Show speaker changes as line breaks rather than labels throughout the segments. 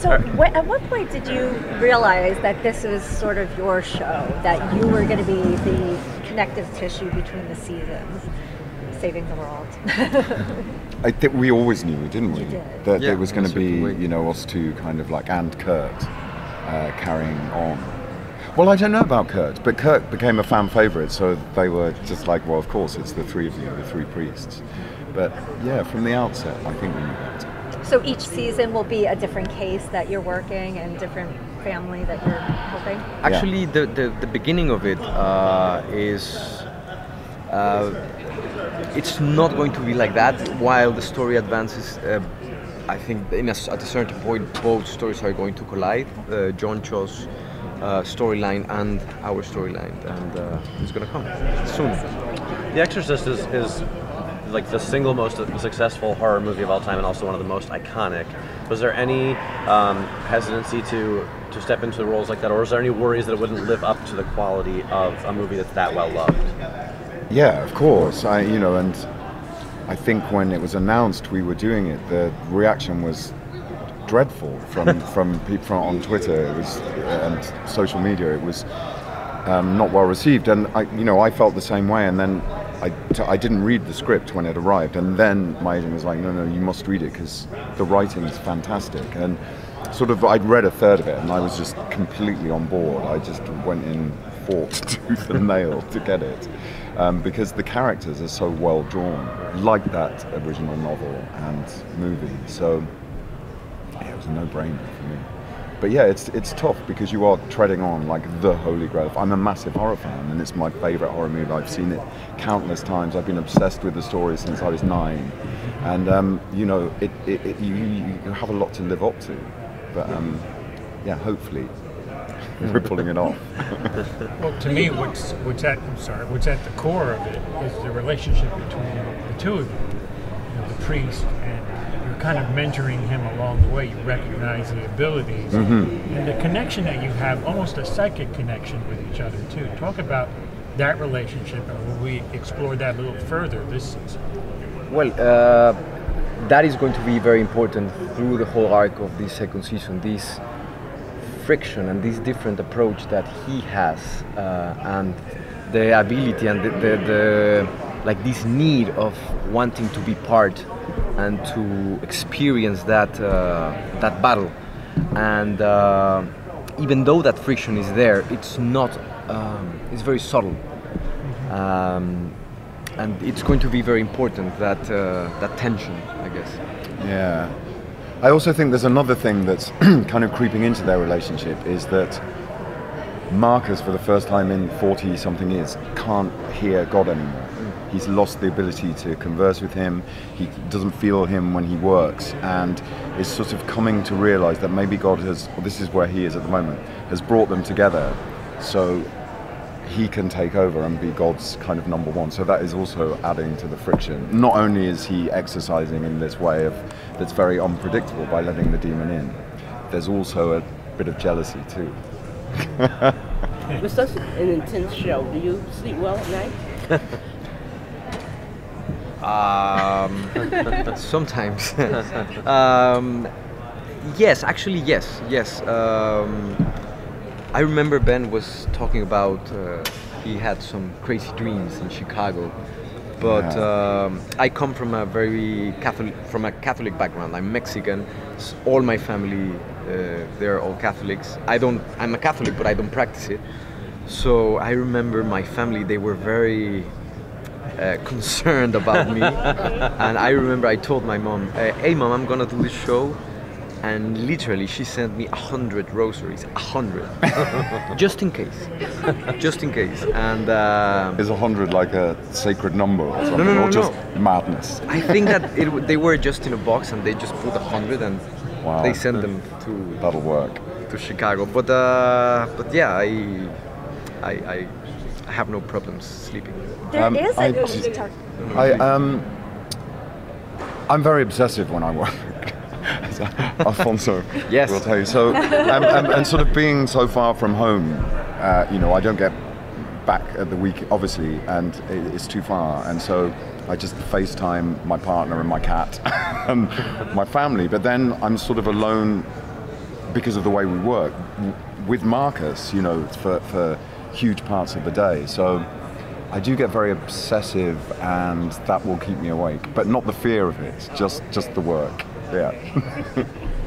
So at what point did you realize that this was sort of your show, that you were going to be the connective tissue between the seasons, saving the world?
I think we always knew, didn't we? That
Yeah,
it was going to be,
way.
you know, us two kind of like, and Kurt carrying on. Well, I don't know about Kurt, but Kurt became a fan favourite, so they were just like, well, of course, it's the three of you, the three priests. But yeah, from the outset, I think we knew that.
So each season will be a different case that you're working and different family that you're helping?
Actually, the beginning of it is it's not going to be like that. While the story advances, I think at a certain point both stories are going to collide. John Cho's storyline and our storyline, and it's going to come soon.
The Exorcist is like the single most successful horror movie of all time, and also one of the most iconic. Was there any hesitancy to step into roles like that, or was there any worries that it wouldn't live up to the quality of a movie that's that well loved?
Yeah, of course. And I think when it was announced we were doing it, the reaction was dreadful from people on Twitter. It was and social media. It was not well received, and I felt the same way. And then I didn't read the script when it arrived, and then my agent was like, no, you must read it because the writing is fantastic. And sort of I'd read a third of it, and I was just completely on board. I just went in fought tooth and nail to get it. Because the characters are so well drawn, like that original novel and movie. So yeah, it was a no-brainer for me. But yeah, it's tough because you are treading on like the holy grail. I'm a massive horror fan, and it's my favourite horror movie. I've seen it countless times. I've been obsessed with the story since I was 9, and you have a lot to live up to. But yeah, hopefully we're pulling it off.
Well, to me, what's at the core of it is the relationship between the two of you, the priest, and you're kind of mentoring him along the way. You recognize the abilities and the connection that you have, almost a psychic connection with each other too. Talk about that relationship, and will we explore that a little further this season?
Well, that is going to be very important through the whole arc of this second season. This friction and this different approach that he has, and the ability and the like this need of wanting to be part and to experience that battle. And even though that friction is there, it's not. It's very subtle. And it's going to be very important, that tension, I guess.
Yeah. I also think there's another thing that's kind of creeping into their relationship, is that Marcus, for the first time in 40-something years, can't hear God anymore. He's lost the ability to converse with him. He doesn't feel him when he works, and is sort of coming to realize that maybe God has, well, this is where he is at the moment, has brought them together so he can take over and be God's kind of number one. So that is also adding to the friction. Not only is he exercising in this way that's very unpredictable by letting the demon in, there's also a bit of jealousy too.
It was such an intense show. Do you sleep well at night?
Sometimes. Yes, actually, yes. I remember Ben was talking about he had some crazy dreams in Chicago, but I come from a very Catholic background. I'm Mexican. All my family, they're all Catholics. I'm a Catholic, but I don't practice it. So I remember my family, they were very concerned about me. And I remember I told my mom, hey mom, I'm gonna do this show. And literally she sent me 100 rosaries, 100, just in case. And
is 100 like a sacred number or something,
no,
or just madness?
I think that they were just in a box and they just put 100 and
wow.
They sent them to
that'll work
to Chicago. But yeah, I have no problems sleeping.
I'm very obsessive when I work. Alfonso
yes.
will tell you. So, and sort of being so far from home, I don't get back at the week, obviously, and it's too far. And so I just FaceTime my partner and my cat and my family. But then I'm sort of alone because of the way we work with Marcus, you know, for huge parts of the day. So I do get very obsessive, and that will keep me awake, but not the fear of it, just the work. Yeah.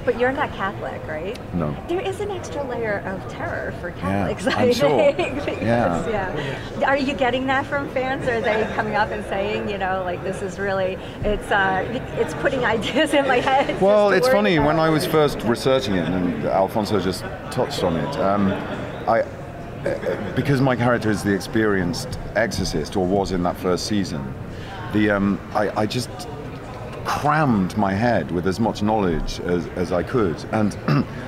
But you're not Catholic, right?
No.
There is an extra layer of terror for Catholics,
Yeah,
I
I'm sure.
think. Because,
Yeah.
Are you getting that from fans? Are they coming up and saying, you know, like, this is really, it's putting ideas in my head?
Well, it's funny, when I was first researching it, and Alfonso just touched on it, because my character is the experienced exorcist, or was in that first season, I just crammed my head with as much knowledge as I could, and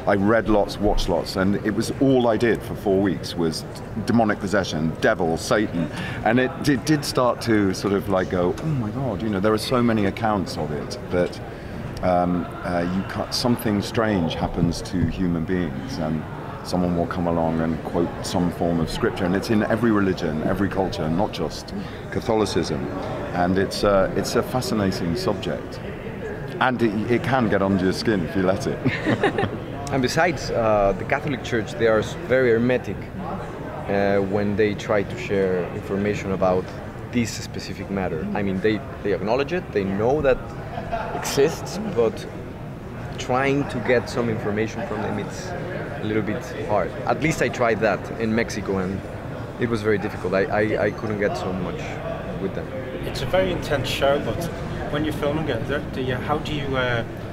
I read lots, watched lots, and it was all I did for 4 weeks was demonic possession, devil, Satan, and it did start to sort of like go, oh my God, you know, there are so many accounts of it that something strange happens to human beings, and someone will come along and quote some form of scripture, and it's in every religion, every culture, not just Catholicism, and it's a fascinating subject, and it can get under your skin if you let it.
And besides, the Catholic Church, they are very hermetic when they try to share information about this specific matter. I mean, they acknowledge it, they know that exists, but trying to get some information from them, it's a little bit hard. At least I tried that in Mexico, and it was very difficult. I couldn't get so much with them.
It's a very intense show, but when you're filming it, how do you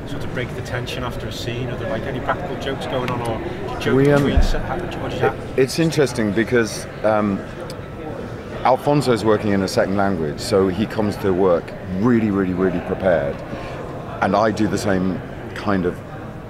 sort of break the tension after a scene? Are there like any practical jokes going on, or do you joke between set?
It's interesting because Alfonso is working in a second language, so he comes to work really, really, really prepared, and I do the same kind of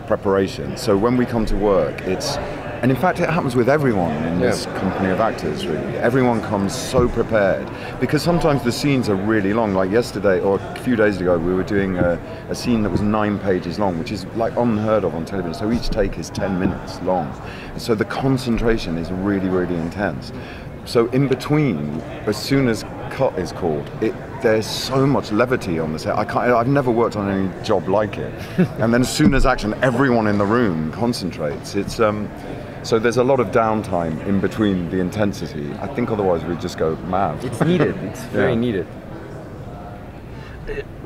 preparation. So when we come to work, and in fact it happens with everyone in this company of actors, really. Everyone comes so prepared, because sometimes the scenes are really long. Like yesterday, or a few days ago, we were doing a scene that was 9 pages long, which is like unheard of on television. So each take is 10 minutes long. And so the concentration is really, really intense. So in between, as soon as cut is called, there's so much levity on the set. I've never worked on any job like it. And then as soon as action, everyone in the room concentrates. It's so there's a lot of downtime in between the intensity. I think otherwise we'd just go mad.
It's needed. It's very needed.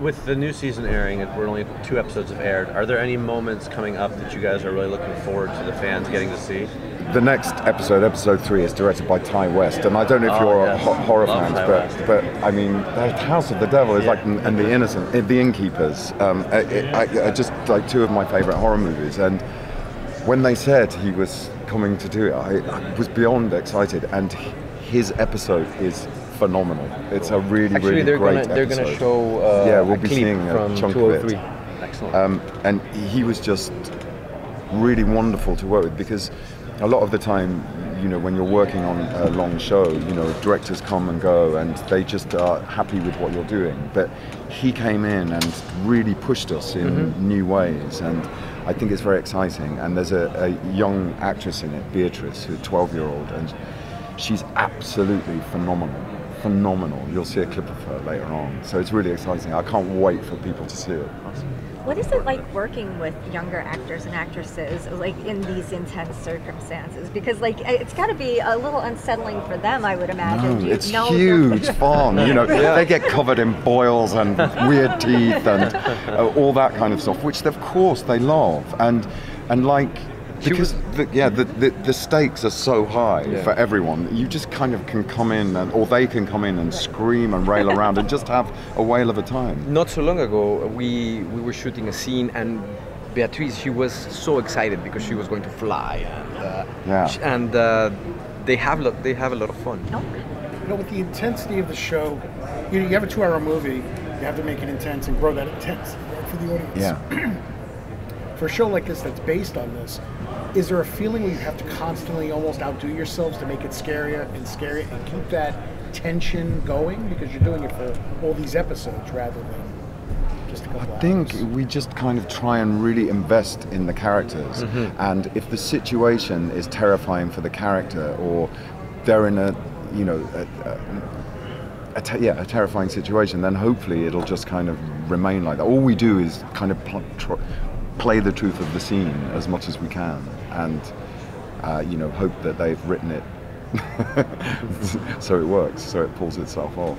With the new season airing, we're only 2 episodes have aired. Are there any moments coming up that you guys are really looking forward to the fans getting to see?
The next episode 3, is directed by Ty West, and I don't know if you're horror fans, but I mean, the House of the Devil is like, and The Innocent, The Innkeepers, are just like 2 of my favourite horror movies. And when they said he was coming to do it, I was beyond excited, and his episode is phenomenal. It's a really, really great episode.
They're going to show
we'll be seeing a chunk of it.
Excellent.
And he was just really wonderful to work with, because a lot of the time, you know, when you're working on a long show, you know, directors come and go and they just are happy with what you're doing. But he came in and really pushed us in new ways, and I think it's very exciting. And there's a young actress in it, Beatrice, who's a 12-year-old, and she's absolutely phenomenal. You'll see a clip of her later on. So it's really exciting. I can't wait for people to see it.
What is it like working with younger actors and actresses, like in these intense circumstances? Because like it's got to be a little unsettling for them, I would imagine.
No, it's huge fun. You know, they get covered in boils and weird teeth and all that kind of stuff, which of course they love. And like, because the stakes are so high for everyone, you just kind of can come in, or they can come in and scream and rail around and just have a whale of a time.
Not so long ago, we were shooting a scene, and Beatrice, she was so excited because she was going to fly, and they have a lot of fun.
You know, with the intensity of the show, you have a 2-hour movie, you have to make it intense and grow that intense for the audience.
Yeah.
For a show like this that's based on this, is there a feeling where you have to constantly almost outdo yourselves to make it scarier and keep that tension going, because you're doing it for all these episodes rather than just a couple hours?
I think we just kind of try and really invest in the characters, and if the situation is terrifying for the character, or they're in a terrifying situation, then hopefully it'll just kind of remain like that. All we do is kind of play the truth of the scene as much as we can, and hope that they've written it so it works, so it pulls itself off.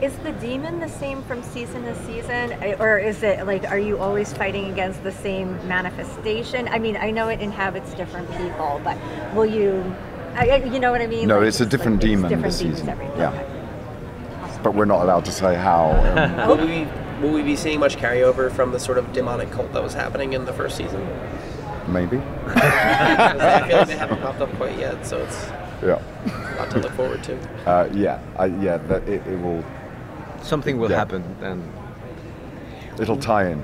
Is the demon the same from season to season, or is it like, are you always fighting against the same manifestation? I mean, I know it inhabits different people, but will you, you know what I mean?
No,
like,
it's a different demon this season. Yeah,
okay.
but we're not allowed to say how.
Will we be seeing much carryover from the sort of demonic cult that was happening in the first season?
Maybe.
I feel like they haven't popped up quite yet, so it's
a
lot to look forward to.
That it will.
Something will happen, and
it'll tie in.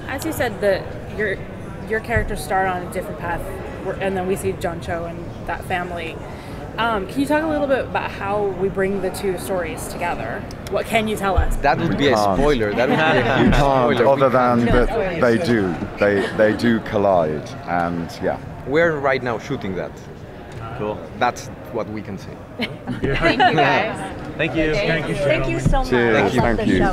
As you said, that your characters start on a different path, and then we see John Cho and that family. Can you talk a little bit about how we bring the two stories together? What can you tell us?
That would be a spoiler. That would be a huge spoiler.
Other than that, they do collide, and
we're right now shooting that.
Cool.
That's what we can say.
Thank you guys.
Thank you.
Thank you so much.
Cheers.
I love
Thank
the
you.
show.